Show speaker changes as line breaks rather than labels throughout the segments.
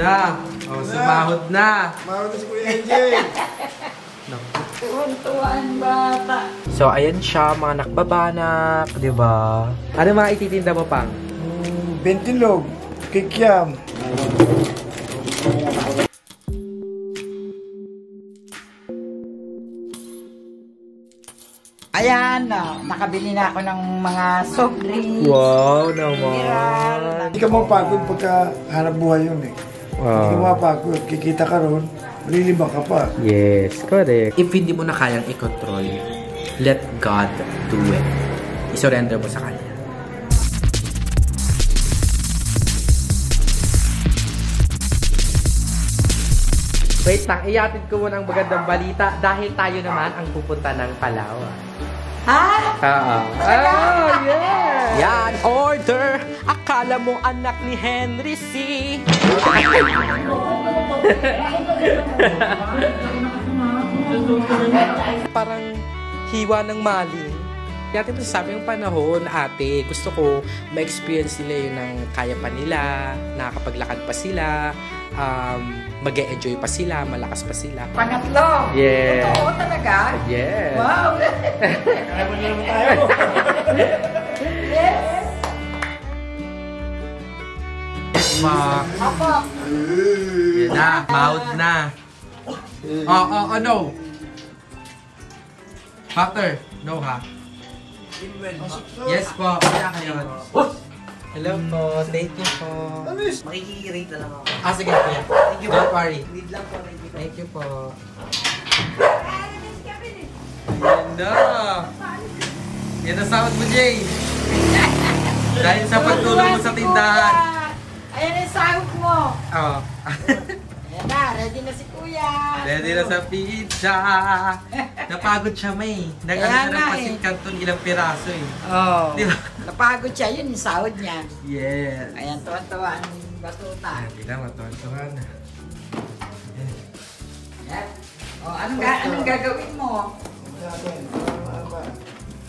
Ganda. Oh, sumahod na.
Sumahod na si Kuya AJ.
Tuwan bata.
So, ayan siya, mga nakbabanak, di ba? Ano mga ititinda mo pang?
Bentilog, kikiam.
Ayan, nakabili na ako ng mga soft drinks.
Wow naman.
Hindi ka mapagod pagka hanap buhay yun eh. Hindi ka mapagod, kikita ka ron, malilibang ka pa.
Yes, correct. If hindi mo na kayang i-control, let God do it. I-surrender mo sa Kanya. Wait lang, iatid ko muna ang magandang balita dahil tayo naman ang pupunta ng Palawan.
Ha?
Oh, yeah! Yan, order! Akala mo anak ni Henry C. Parang hiwa ng maling. Dati pa sabi yung panahon, ate, gusto ko ma-experience nila yun ng kaya pa nila, nakakapaglakad pa sila, mag-e-enjoy pa sila, malakas pa sila.
Pangatlo?
Yeah.
Totoo talaga?
Yeah.
Wow!
Kaya mo naman tayo.
Yes! Apo!
Yan na, mouth na. No. Factor, no ha? Yes po. Hello po, thank you po.
Makikirate na lang ako.
Sige kuya.
Thank you po.
Don't worry.
Need lang po. Thank you.
Thank you po. Yan na. Yan ang sahod mo, Jay. Dahil sa pagtulong mo sa tindahan.
Ayan ang sahod mo.
Oh.
Ayan na, ready na si Kuya.
Ready na sa pizza. Napagod siya, May. Nag-ano siya ng pasit canton ilang piraso eh.
Oh.
Di ba?
Napagod siya, yun yung sahod niya.
Yes.
Ayan, tuwan-tuwa ang batuta.
Hindi lang, matuwan-tuwan.
Yan. Oh, anong gagawin mo?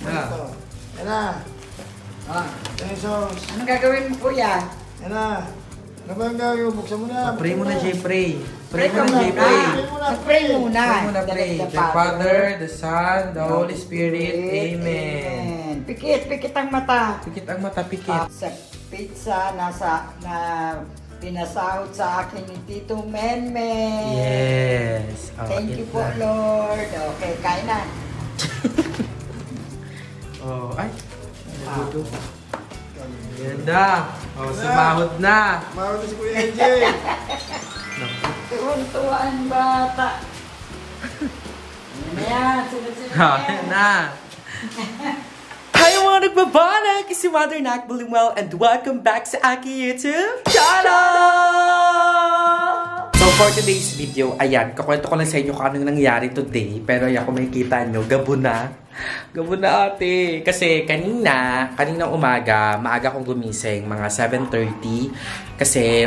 Yan na.
Oh,
Jesus.
anong gagawin mo, Kuya?
Yan na. Ano ba ang gagawin? Buksan mo na.
Pray mo na, Jay, pray. Pray
Pray
mo na, Jay, pray.
Mag-pray muna.
Pray mo na, pray. The Father, the Son, the Holy Spirit. Amen.
Pikit ang mata.
Pikit ang mata, pikit.
Sa pizza na pinasahod sa akin ni Tito Menmen.
Yes. Oh,
Thank you po, Lord. Okay, kain na.
Oh, ay. Nagudo. Ganda. Oh, sumahod na.
Sumahod na si Kuya AJ.
Tuwan bata. Ayan na yan. Sunod-sunod
Oh,
na yan.
yan na. Hi mga nagbabanag! Si Mother Nak Bulimwell and welcome back sa aking YouTube channel! So for today's video, ayan, kakwento ko lang sa inyo kung anong nangyari today. Pero ayan, kung makikita nyo, gabo na. Gabo na ate. Kasi kaninang umaga, maaga akong gumising, mga 7:30. Kasi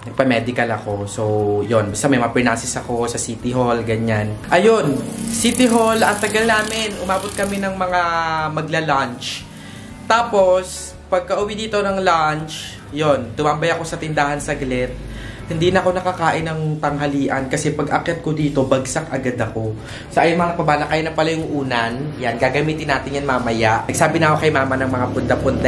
nagpa-medical ako. So yun, basta may mapinasis ako sa City Hall, ganyan. Ayun, City Hall, ang tagal namin. Umabot kami ng mga magla-lunch. Tapos, pagka uwi dito ng lunch, yun, tumambay ako sa tindahan saglit. Hindi na ako nakakain ng tanghalian kasi pag akyat ko dito, bagsak agad ako. So ayun mga pabana, kayo na pala yung unan. Yan, gagamitin natin yan mamaya. Nagsabi na ako kay mama ng mga punta-punta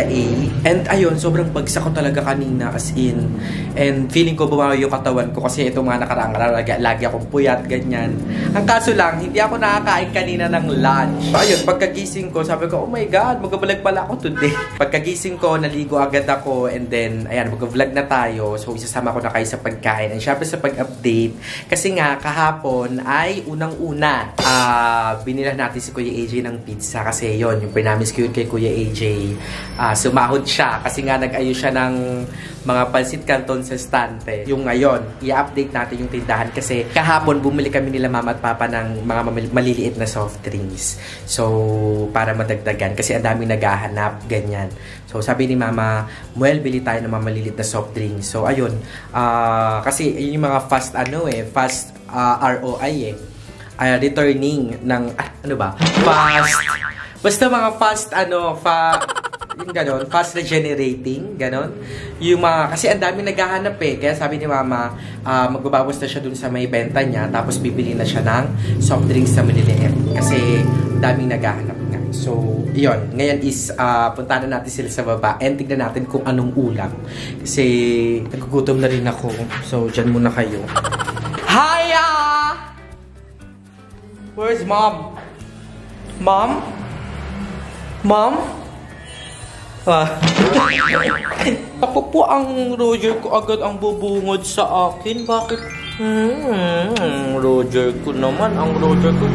And ayun, sobrang bagsak ko talaga kanina as in. And feeling ko bumawi yung katawan ko kasi itong mga nakaraang lagi akong puyat, ganyan. Ang kaso lang, hindi ako nakakain kanina ng lunch. So ayun, pagkagising ko, sabi ko, oh my God, mag-vlog pala ako today. Pagkagising ko, naligo agad ako and then, ayan, mag-vlog na tayo. So isasama ko na kayo sa pagkain and syempre sa pag-update kasi nga kahapon ay unang-una binila natin si Kuya AJ ng pizza kasi yon yung pinamis ko yun kay Kuya AJ, sumahod siya kasi nga nag-ayos siya ng mga pansit canton sa estante. Yung ngayon i-update natin yung tindahan kasi kahapon bumili kami nila mama at papa ng mga maliliit na soft drinks, so para madagdagan kasi ang daming naghahanap, ganyan. So sabi ni mama, well, bili tayo ng mga maliliit na soft drinks. So ayun, kasi yun yung mga fast ROI returning ng ano ba? Fast. Basta mga fast yung ganon, fast regenerating, ganon. Yung mga, kasi ang dami naghahanap eh. Kaya sabi ni Mama, magbabawas na siya dun sa may benta niya, tapos bibili na siya ng soft drinks sa maliliit. Kasi daming naghahanap nga. So, yun. Ngayon is, punta na natin sila sa baba and tignan natin kung anong ulam. Kasi, nagugutom na rin ako. So, dyan muna kayo. Hiya! Where's Mom? Mom? Mom? Ako po ang Roger ko agad ang bubungod sa akin. Bakit? Roger ko naman. Ang Roger ko.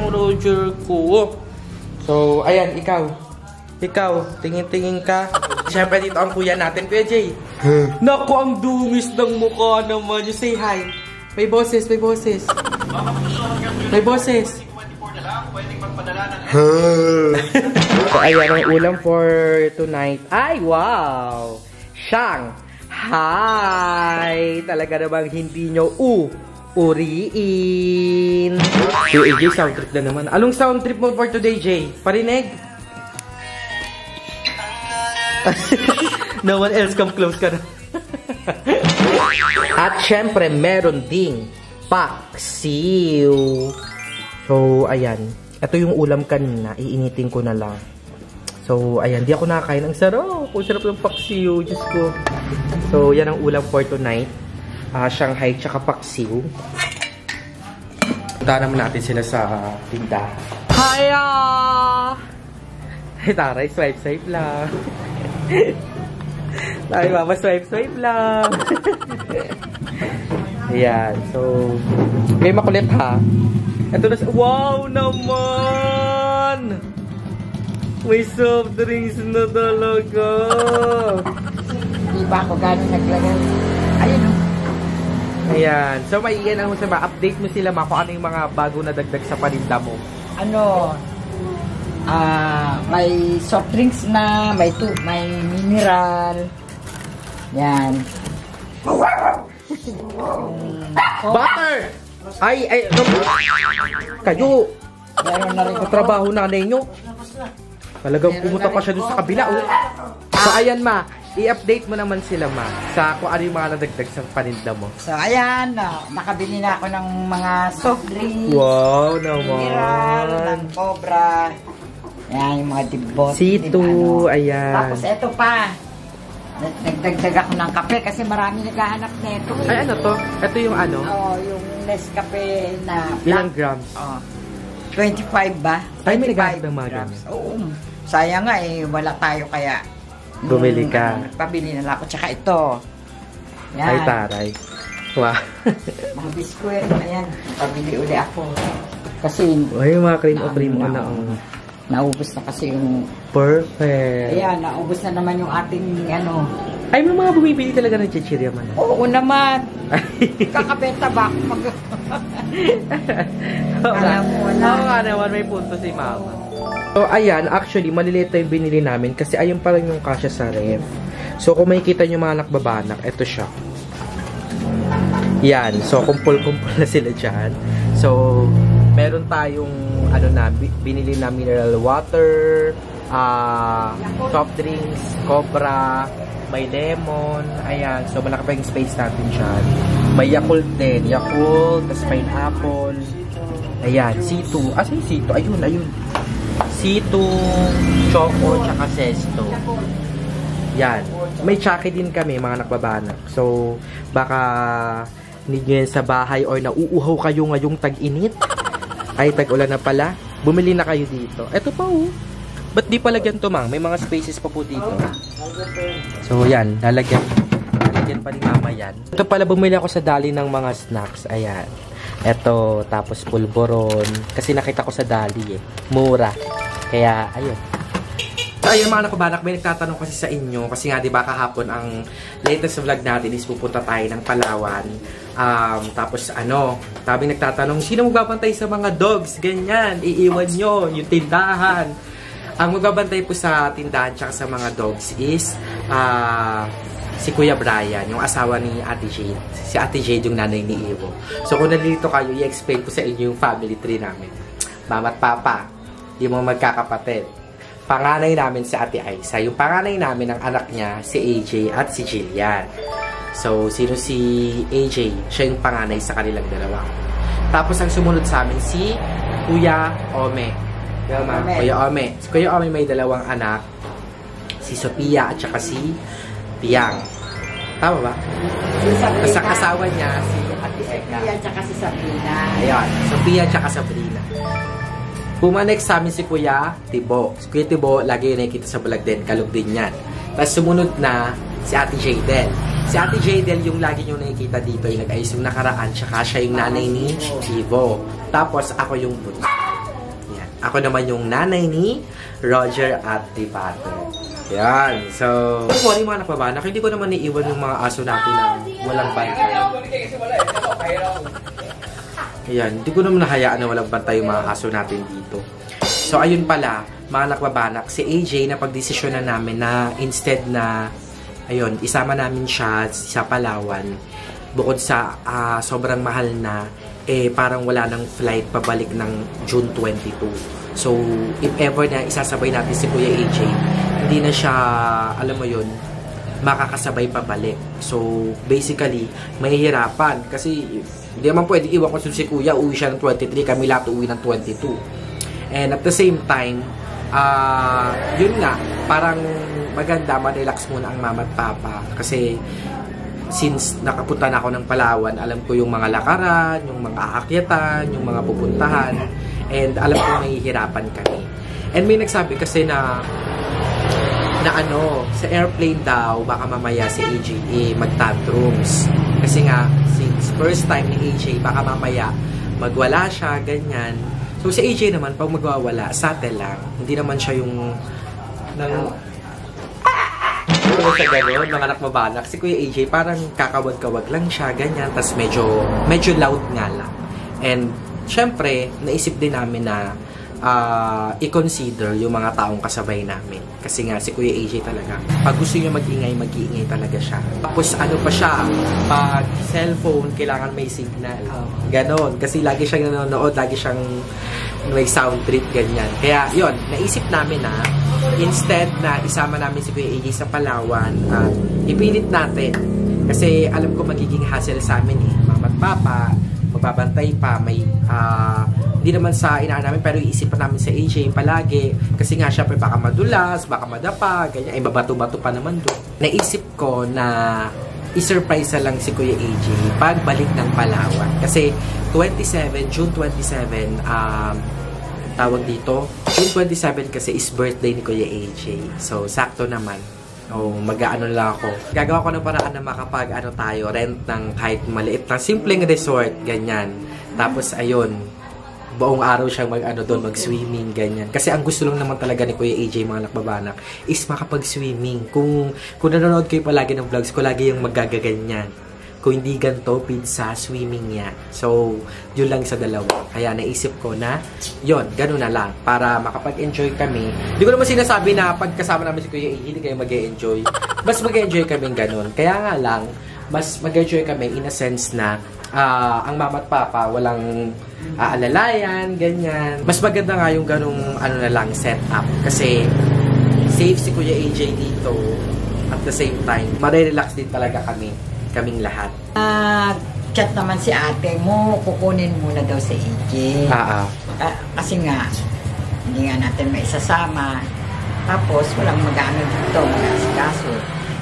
Roger ko. So, ayan, ikaw. Ikaw, tingin-tingin ka. Siyempre dito ang kuya natin, Kuya Jay. Naku, ang dungis ng mukha naman. You say hi. May boses, may boses. May boses. So, ayan ang ulam for tonight. Ay, wow! Shanghai! Talaga namang hindi nyo uriin. So, AJ, sound trip na naman. Anong sound trip mo for today, Jay? Parinig? No one else come close ka na. At syempre, meron ding paksiw. So, ayan. Ito yung ulam kanina. Iinitin ko na lang. So, ayan. Di ako nakakain. Ang sarap. Ang sarap ng paksiw. Diyos ko. So, yan ang ulam for tonight. Shanghai tsaka paksiw. Punta naman natin sila sa tindahan. Hiya! Ay, taray. Swipe lang. Ay, Mama. Swipe lang. Ayan. So, may makulit ha. Ito na, wow naman! May soft drinks na talaga.
Di ba ako gano'n naglagay? Ayun o.
Ayan. So, may iyan ang update mo sila, Ma, kung ano yung mga bago na dagdag sa paninda mo.
Ano, may soft drinks na, may mineral. Yan.
Butter! Ay, kayo!
Meron na rin
Sa trabaho nanay nyo. Talagang pumunta pa siya doon sa kabila. Oh. So, ayan, Ma. I-update mo naman sila, Ma, sa kung ano yung mga nadagdag sa paninda mo.
So, ayan. Nakabili na ako ng mga soft drinks.
Wow
Mineral,
naman!
ng Cobra. Yan, yung mga dibot.
Situ, ayan.
Tapos, eto pa. Nagdagdag ako ng kape kasi marami naghahanap nito.
Ay, ano to? Ito yung ano?
Oo, yung Nescafe na
Ilang
black.
grams?
25 ba?
Ay, may
25
naghahanap ng mga
grams.
ganyan.
Oo. Sayang nga eh, wala tayo kaya.
Bumili ka.
Pabili na lang ako. Tsaka ito. Yan.
Ay, taray. Wow.
Mga biskwit. Ayan. Pabili uli ako. Kasi
Ay, mga cream o cream o na.
naubos na kasi yung...
Perfect.
Ayan, naubos na naman yung ating ano.
Ay, may mga bumibili talaga ng chichirya man.
Oo naman. Kakabenta ba ako mag... Alam mo, wala.
Oo nga naman, may punto si Mama. So, ayan, actually, maliliit na yung binili namin kasi ayun pa lang yung kasya sa ref. So, kung makikita nyo mga nakbabanak, eto siya. Yan. So, kumpul-kumpul na sila dyan. So, meron tayong ano na, binili na mineral water, soft drinks, Cobra, may lemon, ayan. So, malaki pa yung space natin dyan. May Yakult din. Yakult, tas pineapple. Ayan, C2. Asa yung C2? Ayun, ayun. C2, Choco, tsaka Sesto. Yan. May tsaki din kami, mga nakbabanak. So, baka need nyo yan sa bahay or nauuhaw kayo ngayong tag-init. Ay, tag-ulan na pala. Bumili na kayo dito. Eto pa, oh. Ba't di palagyan to, Mang? May mga spaces pa po dito. So, yan. Lalagyan pa ni Mama yan. Ito pala, bumili ako sa Dali ng mga snacks. Ayan. Eto, tapos pulboron. Kasi nakita ko sa Dali, eh. Mura. Kaya, ayun. So, ayun mga nakubanak, may nagtatanong kasi sa inyo. Kasi nga, di ba, kahapon ang latest vlog natin is pupunta tayo ng Palawan. Tapos ano, sabi nagtatanong, sino magbabantay sa mga dogs? Ganyan, iiwan nyo yung tindahan. Ang magbabantay po sa tindahan tsaka sa mga dogs is si Kuya Brian, yung asawa ni Ate Jade. Si Ate Jade yung nanay ni Evo. So kung nalilito kayo, i-explain ko sa inyo yung family tree namin. Mama at Papa, yung mga magkakapatid. panganay namin si Ate Aiza. Yung panganay namin, ang anak niya, si AJ at si Jillian. So, sino si AJ? Siya yung panganay sa kanilang dalawa. Tapos, ang sumunod sa amin, si Kuya Ome. Kuya Ome. Si Kuya Ome may dalawang anak. Si Sophia at saka si Piang. Tama ba? Sa kasawa niya, si Ate Eka.
Sophia at saka si Sabrina.
Ayan. Sophia at saka Sabrina. Pumanext sa amin si Kuya Tibo. Si Kuya Tibo, lagi yun nakikita sa vlog din. Kalog din yan. Tapos sumunod na si Ate Jadel. Si Ate Jadel yung lagi nyo nakikita dito. Yung nag-ayos yung nakaraan. Tsaka siya yung nanay ni Tibo. Tapos ako yung bunso. Yan. Ako naman yung nanay ni Roger at Tibato. Yan. So, don't worry mga napabanak. Hindi ko naman iiwan yung mga aso natin na walang bantay. Ayan, hindi ko naman nahayaan na walang bantay yung mga aso natin dito. So, ayun pala, mga nakbabanak, si AJ na pagdesisyon na namin na instead na, ayun, isama namin siya sa Palawan, bukod sa sobrang mahal na, parang wala nang flight pabalik ng June 22. So, if ever na isasabay natin si Kuya AJ, hindi na siya, alam mo yun, makakasabay pabalik. So, basically, mahihirapan. Kasi, hindi naman pwede iwan ko si Kuya, uwi siya ng 23, kami lahat uwi ng 22. And at the same time, yun nga, parang maganda, ma-relax muna ang mama at papa. Kasi, since nakapunta na ako ng Palawan, alam ko yung mga lakaran, yung mga aakyatan, yung mga pupuntahan, and alam ko mahihirapan kami. And may nagsabi kasi na sa airplane daw, baka mamaya si AJ mag-tantrums. Kasi nga, since first time ni AJ, baka mamaya magwala siya, ganyan. So, si AJ naman, pag magwawala, subtle lang. Hindi naman siya yung sa gano'n, mga anak mabanak. Si Kuya AJ, parang kakawag-kawag lang siya, ganyan. Tapos medyo loud nga lang. And, syempre, naisip din namin na i-consider yung mga taong kasabay namin. Kasi nga, si Kuya AJ talaga, pag gusto niya mag-ingay, mag-iingay talaga siya. Tapos ano pa siya, pag cellphone, kailangan may signal. Ganon. Kasi lagi siyang nanonood, lagi siyang may sound trip, ganyan. Kaya, yon, naisip namin na, instead na isama namin si Kuya AJ sa Palawan, ipilit natin. Kasi alam ko magiging hassle sa amin mama at papa, magbabantay pa, may hindi naman sa inaan namin, pero iisipan namin sa AJ palagi. Kasi nga, syempre, baka madulas, baka madapa, ganyan. babato-bato pa naman doon. Naisip ko na i-surprise lang si Kuya AJ pagbalik ng Palawan. Kasi June 27, tawag dito, June 27 kasi is birthday ni Kuya AJ. So, sakto naman. Mag-aano lang ako. Gagawa ko ng paraan na makapag-ano tayo, rent ng kahit maliit na simpleng resort, ganyan. Tapos, ayun, buong araw siyang mag-swimming, ganyan. Kasi ang gusto lang naman talaga ni Kuya AJ, mga nakbabanak, is makapag-swimming. Kung nanonood kayo palagi ng vlogs ko, lagi yung magagaganyan. Kung hindi ganito, pizza, swimming yan. So, yun lang sa dalawa. Kaya naisip ko na, yun, ganun na lang. Para makapag-enjoy kami. Hindi ko naman sinasabi na pagkasama namin si Kuya AJ, hindi kayo mag-enjoy. Mas mag-enjoy kami ganun. Kaya nga lang, mas mag-enjoy kami in a sense na ang mama at papa walang aalalayan, ganyan. Mas maganda nga yung ganung na lang setup kasi safe si Kuya AJ dito at the same time ma-relax din talaga kaming lahat.
Chat naman si ate mo, kukunin muna daw si AJ. Kasi nga hindi nga natin maisasama, tapos walang mag-ano dito, mag-asikaso.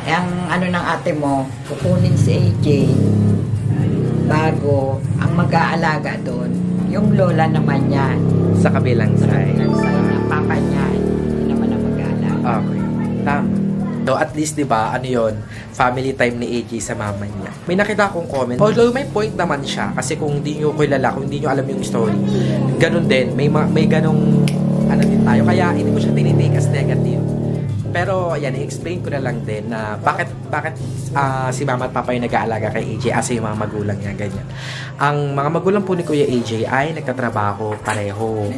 Ang ng ate mo, kukunin si AJ bago ang mag-aalaga doon, yung lola naman niya.
Sa kabilang side.
Ng papa niya, hindi naman ang mag-aalaga.
Okay. Tama. So, at least, diba, family time ni AJ sa mama niya. May nakita akong comment. Although, may point naman siya. Kasi kung hindi nyo kilala, kung hindi nyo alam yung story, ganun din. May ganung, din tayo. Kaya, hindi ko siya tinitake as negative. Pero, yan, i-explain ko na lang din na bakit si mama at papa yung nag-aalaga kay AJ as yung mga magulang niya, ganyan. Ang mga magulang po ni Kuya AJ ay nagtatrabaho pareho.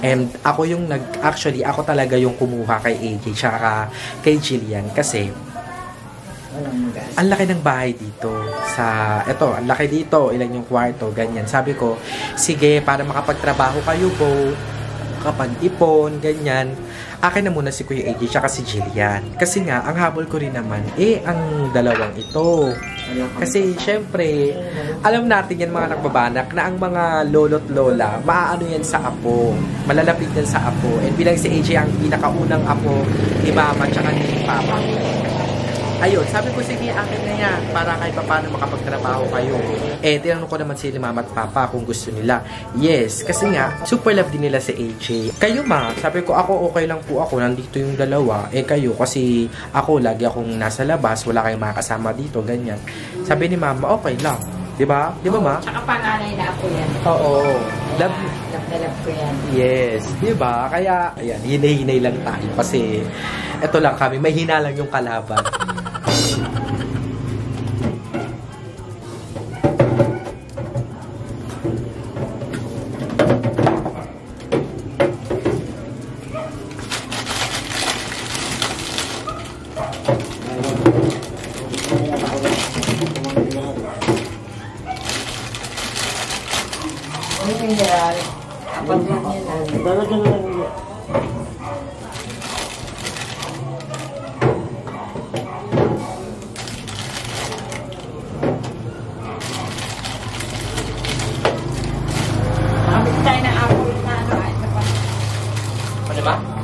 And ako yung actually, ako talaga yung kumuha kay AJ tsaka kay Jillian kasi ang laki ng bahay dito. Ang laki dito, ilan yung kwarto, ganyan. Sabi ko, sige, para makapagtrabaho kayo po, makakapag-ipon, ganyan. Akin na muna si Kuya AJ tsaka si Jillian. Kasi nga, ang habol ko rin naman, ang dalawang ito. Kasi, syempre, alam natin yan mga nagbabanak na ang mga lolo't lola, maaano yan sa apo. Malalapit yan sa apo. And bilang si AJ ang pinakaunang apo ni Mama tsaka ni Papa. Ayun, sabi ko, sige, akin na yan para kahit pa paano makapagtrabaho kayo. Tinanong ko naman sila Mama at Papa kung gusto nila. Yes, kasi nga, super love din nila si AJ. Kayo ma, sabi ko, ako okay lang po ako, nandito yung dalawa. Kayo, kasi ako, lagi akong nasa labas, wala kayong makakasama dito, ganyan. Sabi ni Mama, okay lang. Diba? Diba ma?
Tsaka panganay na ako yan.
Oo. Love
na love ko yan.
Yes. Diba? Kaya, ayan, hinay-hinay lang tayo. Kasi, eto lang kami, mahina lang yung kalaban.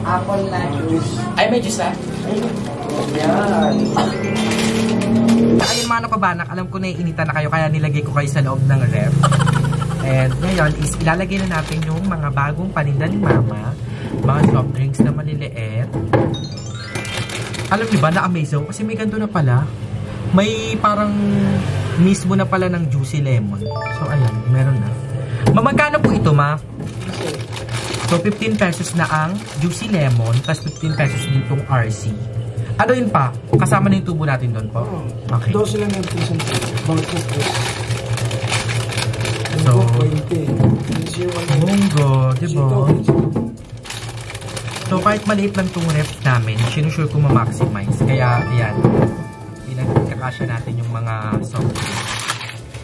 Apple na juice.
Ay, may juice na? Ayan. Ayun mga napabanak, alam ko naiinitan na kayo kaya nilagay ko kayo sa loob ng ref. And ngayon is ilalagay na natin yung mga bagong paninda ni Mama. Mga soft drinks na maliliit. Alam niyo ba, na-amaze ako kasi may ganito na pala. May parang mismo na pala ng juicy lemon. So ayan, meron na. Magkano po ito, Ma? So, 15 pesos na ang juicy lemon, plus 15 pesos din itong RC. Ano yun pa? Kasama na yung tubo natin doon po? Okay.
12 lang yung present. Bawat po.
So, munggo, diba? So, kahit maliit lang itong ref namin, sinusure ko ma-maximize. Kaya, ayan, pinagkakasya natin yung mga soft drinks.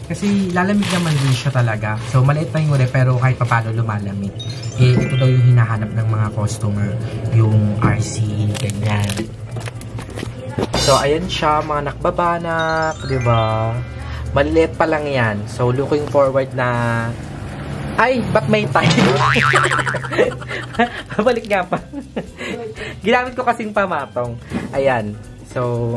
Kasi lalamig naman din siya talaga. So, maliit lang yung ref, pero kahit pa paano lumalamig. Ito daw yung hinahanap ng mga customer, yung RC, ganyan. So, ayan siya, mga nakbabanak, diba? Maliit pa lang yan. So, looking forward na... Ay, ba't may time? Babalik nga pa. Ginamit ko kasing pamatong. Ayan. So...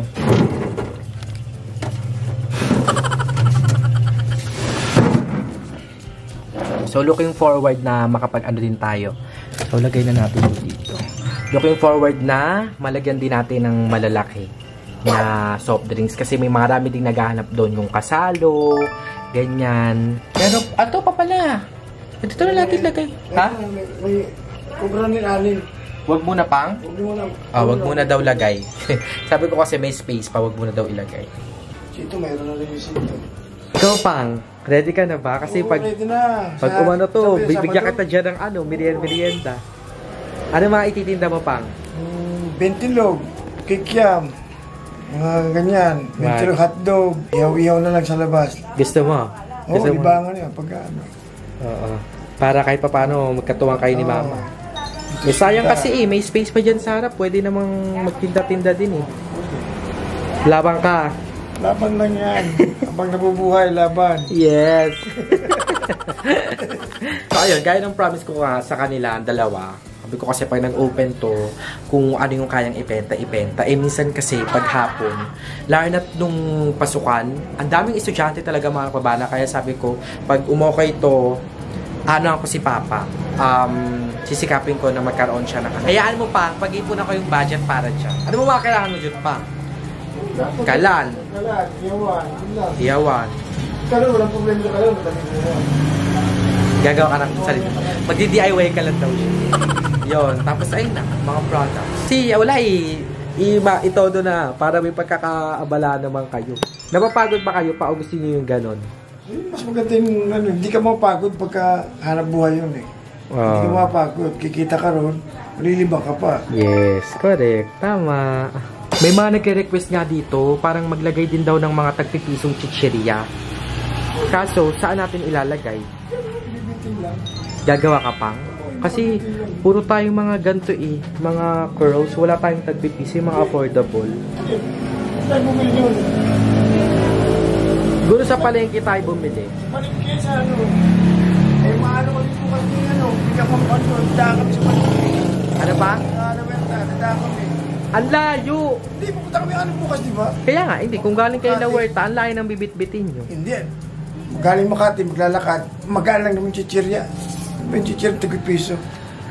So, looking forward na makapag-ano din tayo. So, lagay na natin dito. Looking forward na malagyan din natin ng malalaki na soft drinks. Kasi may marami ding naghahanap doon. Yung kasalo, ganyan. Pero, ato pa pala. Ito na natin lagay. Ha?
May kubra ni Anin.
Wag muna pang? Wag muna daw lagay. Sabi ko kasi may space pa, wag muna daw ilagay.
Ito, mayroon na rin yung sito.
Ikaw pang, ready ka na ba? Kasi pag umano to, bibigyan kita dyan ng ano, merienda. Ano mga ititinda mo pang?
Bentilog, kikiam, mga ganyan, bentilog hotdog, ihaw-ihaw na lang sa labas.
Gusto mo?
Oo, libangan yun, pagka ano.
Oo. Para kahit pa paano magkatuwang kayo ni Mama. Sayang kasi may space pa dyan sa harap. Pwede namang magtinda-tinda din eh. Labang ka.
Laban lang yan. Habang nabubuhay, laban.
Yes. So ayun, gaya ng promise ko nga sa kanila, dalawa. Sabi ko kasi pag nag-open to, kung ano yung kayang ipenta. Minsan kasi paghapon, lalo na nung pasukan, ang daming estudyante talaga mga kabana. Kaya sabi ko, pag umokay to, ano ako si Papa, sisikapin ko na magkaroon siya ng ano. Hayaan mo pa, pag-ipon ako yung budget para dyan. Ano mo mga kailangan mo dyan pa? Kalan. Iyawan.
Kalan, walang problema sa kalan.
Gagawa ka ng salita. Magdi-DIY ka lang daw siya. Yun. Tapos ayun na, mga products. Wala itodo na para may pagkakaabala naman kayo. Napapagod ba kayo pa o gusto niyo yung ganon?
Mas maganda yung ano, hindi ka mapagod pagka hanap buhay yun eh. Hindi ka mapagod, kikita ka ron, malilibang ka pa.
Yes, correct. Tama. May mga nagre-request nga dito, parang maglagay din daw ng mga tagpipisong chichirya. Kaso, saan natin ilalagay? Gagawa ka pang? Kasi puro tayong mga ganito eh. Mga curls. Wala tayong tagpipiso. Mga affordable.
Tayo bumili yun.
Siguro sa palengke tayo bumili.
Palengke sa ano. Eh, maano kami po kasi ano. Hindi ka mampano. Daan kami sa palengke.
Ano pa?
Daan kami.
Ang layo!
Hindi, pupunta kami ano bukas, di ba?
Kaya nga, hindi. Kung galing kayo na Huerta, ang layo ng bibit-bitin nyo.
Hindi. Galing Makati, maglalakad. Magaan lang naman chichirya. May chichirya, tig-piso.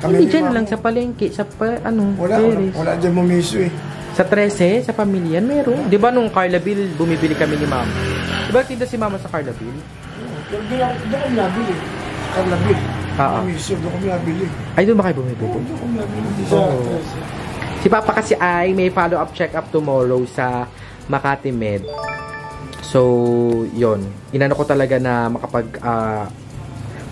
Hindi dyan lang sa palengke. Sa
Wala dyan mamiso eh.
Sa 13, sa pamilyan, meron. Di ba nung Carla Bill, bumibili kami ni Mama? Di ba tinda si Mama sa Carla Bill?
Pero doon kami nabili. Carla Bill. Mamiso, doon kami nabili.
Ay, doon ba kayo bumibili?
Doon kami nabili. Sa 13.
Si Papa kasi ay may follow-up check-up tomorrow sa Makati Med. So, yon. Inano ko talaga na makapag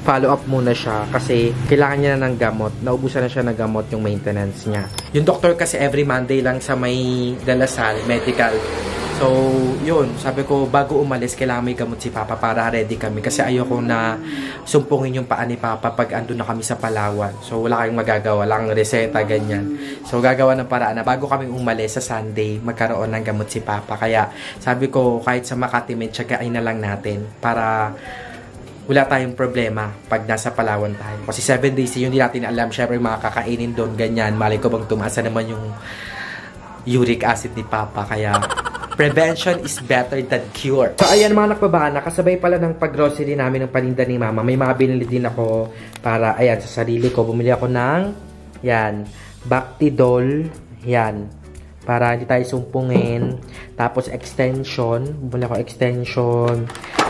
follow-up muna siya kasi kailangan niya na ng gamot. Naubusan na siya ng gamot yung maintenance niya. Yung doktor kasi every Monday lang sa may Dalasal Medical. So, yun. Sabi ko, bago umalis, kailangan may gamot si Papa para ready kami. Kasi ayoko na sumpungin yung paa ni Papa pag andun na kami sa Palawan. So, wala kayong magagawa. Wala kang reseta, ganyan. So, gagawa ng paraan na bago kami umalis sa Sunday, magkaroon ng gamot si Papa. Kaya, sabi ko, kahit sa Makati Med, tsagain na lang natin para wala tayong problema pag nasa Palawan tayo. Kasi 7 days yun, hindi natin alam. Syempre, mga kakainin doon, ganyan. Malay ko bang tumasa naman yung uric acid ni Papa. Kaya, prevention is better than cure. So, ayan mga nakbabana, kasabay pala ng pag-grocery namin ng paninda ni Mama. May mga binili din ako para, ayan, sa sarili ko. Bumili ako ng, yan, Bactidol, yan, para hindi tayo sumpungin. Tapos, extension. Bumili ako extension.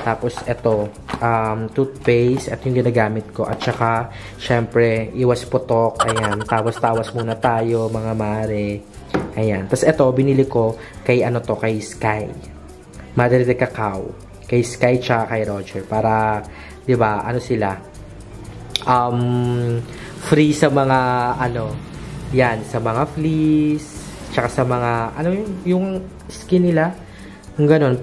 Tapos, ito, toothpaste. Ito yung ginagamit ko. At saka, syempre, iwas putok. Ayan, tawas-tawas muna tayo, mga mare. Ayan. Tapos ito, binili ko kay kay Sky. Madre de Cacao. Kay Sky tsaka kay Roger. Para, di ba, sila? Free sa mga, yan, sa mga fleas, tsaka sa mga, yung skin nila. Yung ganun.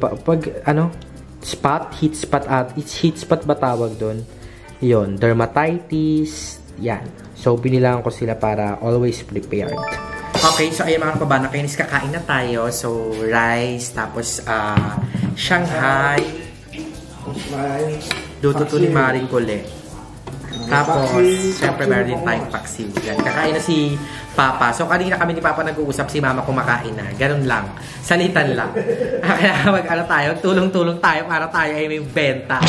Spot, heat spot, heat spot ba tawag doon? Yun, dermatitis, yan. So, binilangan ko sila para always prepared. Okay, so ayan mga kabana, kainis kakain na tayo. So, rice, tapos Shanghai. Duto to ni Maring Kule. Tapos, syempre meron din tayong paksiw. Yan. Kakain na si Papa. So, kanina kami ni Papa nag-uusap, si Mama kumakain na. Ganun lang. Salitan lang. Kaya tayo, tulong-tulong tayo para tayo ay may benta.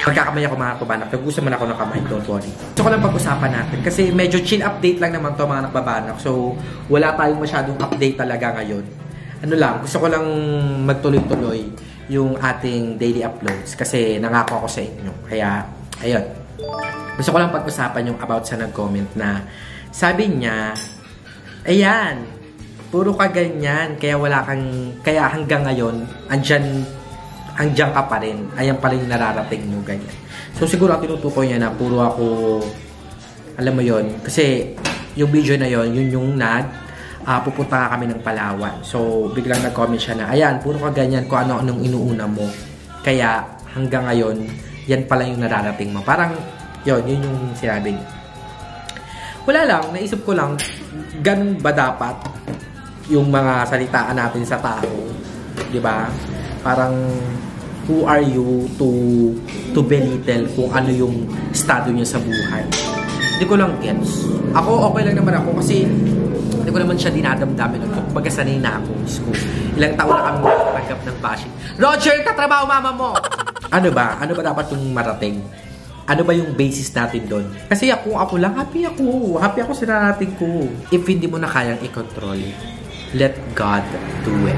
Magkakamay ako mga kabanak. Nag-usap man ako ng kamay, don't worry. Gusto ko lang pag-usapan natin. Kasi medyo chill update lang naman to mga nakbabanak. So, wala tayong masyadong update talaga ngayon. Gusto ko lang magtuloy-tuloy yung ating daily uploads. Kasi nangako ako sa inyo. Kaya, ayun. Gusto ko lang pag-usapan yung about sa nag-comment na sabi niya, ayan, puro ka ganyan, kaya hanggang ngayon, andyan ka pa rin, ayan pa rin yung nararating mo, ganyan. So siguro ang tinutukoy niya na puro ako, alam mo yon, kasi yung video na yon, yun yung pupunta kami ng Palawan. So biglang nag-comment siya na, ayan, puro ka ganyan, kung ano-anong inuuna mo, kaya hanggang ngayon, yan pala yung nararating mo. Parang, yun yung sinabi niya. Wala lang, naisip ko lang, ganun ba dapat yung mga salitaan natin sa tao? Diba? Parang, who are you to belittle kung ano yung estado niya sa buhay? Hindi ko lang gets. Ako, okay lang naman ako kasi hindi ko naman siya dinadamdamin. Pagkasanay na ako sa school. Ilang taon na kami nagtanggap ng bashing. Roger, katrabaho mama mo! Ano ba dapat yung marating? Ano ba yung basis natin doon? Kasi ako lang, happy ako. Happy ako sa narating ko. If hindi mo na kayang i-control, let God do it.